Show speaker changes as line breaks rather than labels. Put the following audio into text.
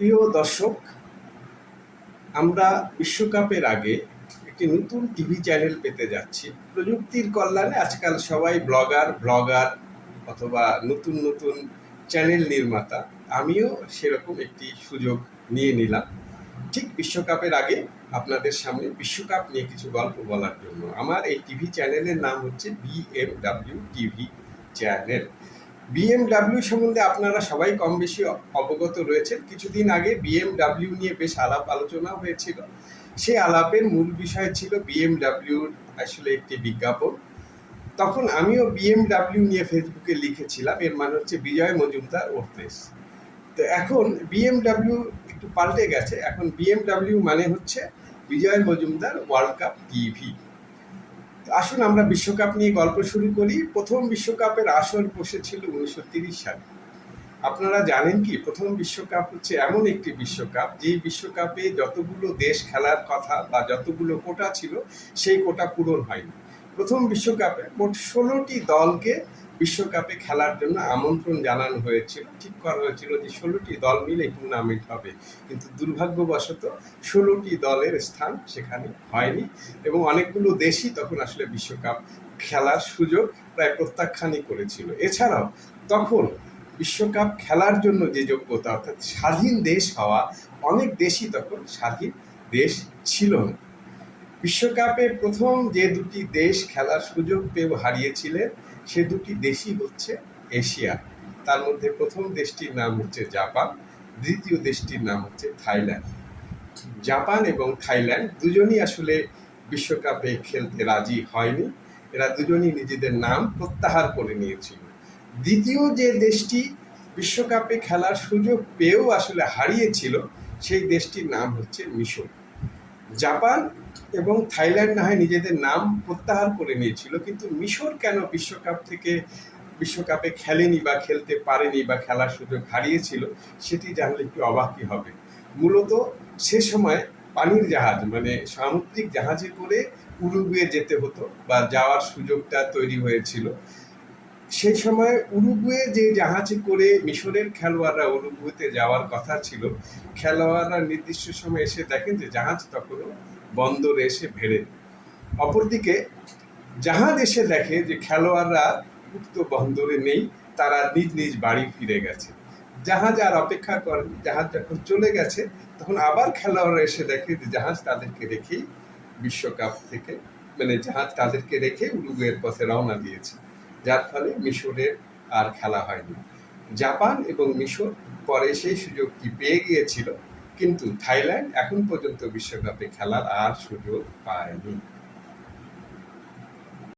প্রিয় দর্শক, আমরা বিশ্বকাপের আগে একটি নতুন টিভি চ্যানেল পেতে যাচ্ছি। প্রযুক্তির কল্যাণে আজকাল সবাই ব্লগার অথবা নতুন নতুন চ্যানেল নির্মাতা। আমিও সেরকম একটি সুযোগ নিয়ে নিলাম ঠিক বিশ্বকাপের আগে আপনাদের সামনে বিশ্বকাপ নিয়ে কিছু গল্প বলার জন্য। আমার এই টিভি চ্যানেলের নাম হচ্ছে বিএমডব্লিউ টিভি চ্যানেল। বিএমডব্লিউ সম্বন্ধে আপনারা সবাই কম বেশি অবগত রয়েছেন। কিছুদিন আগে বিএমডব্লিউ নিয়ে বেশ আলাপ আলোচনা হয়েছিল। সেই আলাপের মূল বিষয় ছিল বিএমডব্লিউর আসলে একটি বিজ্ঞাপন। তখন আমিও বিএমডব্লিউ নিয়ে ফেসবুকে লিখেছিলাম, এর মানে হচ্ছে বিজয় মজুমদার ওরফেস। তো এখন বিএমডব্লিউ একটু পাল্টে গেছে, এখন বিএমডব্লিউ মানে হচ্ছে বিজয় মজুমদার ওয়ার্ল্ড কাপ টিভি। আসুন আমরা বিশ্বকাপ নিয়ে গল্প শুরু করি। প্রথম বিশ্বকাপের আসর বসেছিল 1930 সালে। আপনারা জানেন কি, প্রথম বিশ্বকাপ হচ্ছে এমন একটি বিশ্বকাপ যেই বিশ্বকাপে যতগুলো দেশ খেলার কথা বা যতগুলো কোটা ছিল সেই কোটা পূরণ হয়নি। প্রথম বিশ্বকাপে মোট 16টি দলকে বিশ্বকাপে খেলার জন্য আমন্ত্রণ জানানো হয়েছিল। ঠিক করা হয়েছিল যে 16টি দল মিলে টুর্নামেন্ট হবে, কিন্তু দুর্ভাগ্যবশত 16টি দলের স্থান সেখানে হয়নি এবং অনেকগুলো দেশই তখন আসলে বিশ্বকাপ খেলার সুযোগ প্রায় প্রত্যাখ্যানই করেছিল। এছাড়াও তখন বিশ্বকাপ খেলার জন্য যে যোগ্যতা, অর্থাৎ স্বাধীন দেশ হওয়া, অনেক দেশই তখন স্বাধীন দেশ ছিল না। বিশ্বকাপে প্রথম যে দুটি দেশ খেলার সুযোগ পেয়ে হারিয়েছিলেন সে দুটি দেশই হচ্ছে এশিয়া। তার মধ্যে প্রথম দেশটির নাম হচ্ছে জাপান, দ্বিতীয় দেশটির নাম হচ্ছে থাইল্যান্ড। জাপান এবং থাইল্যান্ড দুজনই আসলে বিশ্বকাপে খেলতে রাজি হয়নি। এরা দুজনই নিজেদের নাম প্রত্যাহার করে নিয়েছিল। দ্বিতীয় যে দেশটি বিশ্বকাপে খেলার সুযোগ পেয়েও আসলে হারিয়েছিল সেই দেশটির নাম হচ্ছে মিশর। জাপান এবং থাইল্যান্ড না হয় নিজেদের নাম প্রত্যাহার করে নিয়েছিল, কিন্তু মিশর কেন বিশ্বকাপে খেলেনি বা খেলতে পারেনি বা খেলার সুযোগ হারিয়েছিল সেটি জানলে একটু অবাকই হবে। মূলত সে সময় পানির জাহাজ মানে সামুদ্রিক জাহাজে করে উরুগুয়ে যেতে হতো বা যাওয়ার সুযোগটা তৈরি হয়েছিল। সেই সময় উরুগুয়ে যে জাহাজে করে মিশরের খেলোয়াড়রা উরুগুয়েতে যাওয়ার কথা ছিল, খেলোয়াড়রা নির্দিষ্ট সময় এসে দেখেন যে জাহাজ তখনও বন্দরে এসে ভেড়ে। অপরদিকে জাহাজ এসে দেখে যে খেলোয়াড়রা উক্ত বন্দরে নেই, তারা নিজ নিজ বাড়ি ফিরে গেছে। জাহাজ আর অপেক্ষা করেন, জাহাজ যখন চলে গেছে তখন আবার খেলোয়াড়রা এসে দেখে যে জাহাজ তাদেরকে রেখেই বিশ্বকাপ থেকে জাহাজ তাদেরকে রেখে উরুগুয়ের পথে রওনা দিয়েছে, যার ফলে মিশরের আর খেলা হয়নি। জাপান এবং মিশর পরে সেই সুযোগটি পেয়ে গিয়েছিল, কিন্তু থাইল্যান্ড এখন পর্যন্ত বিশ্বকাপে খেলার আর সুযোগ পায়নি।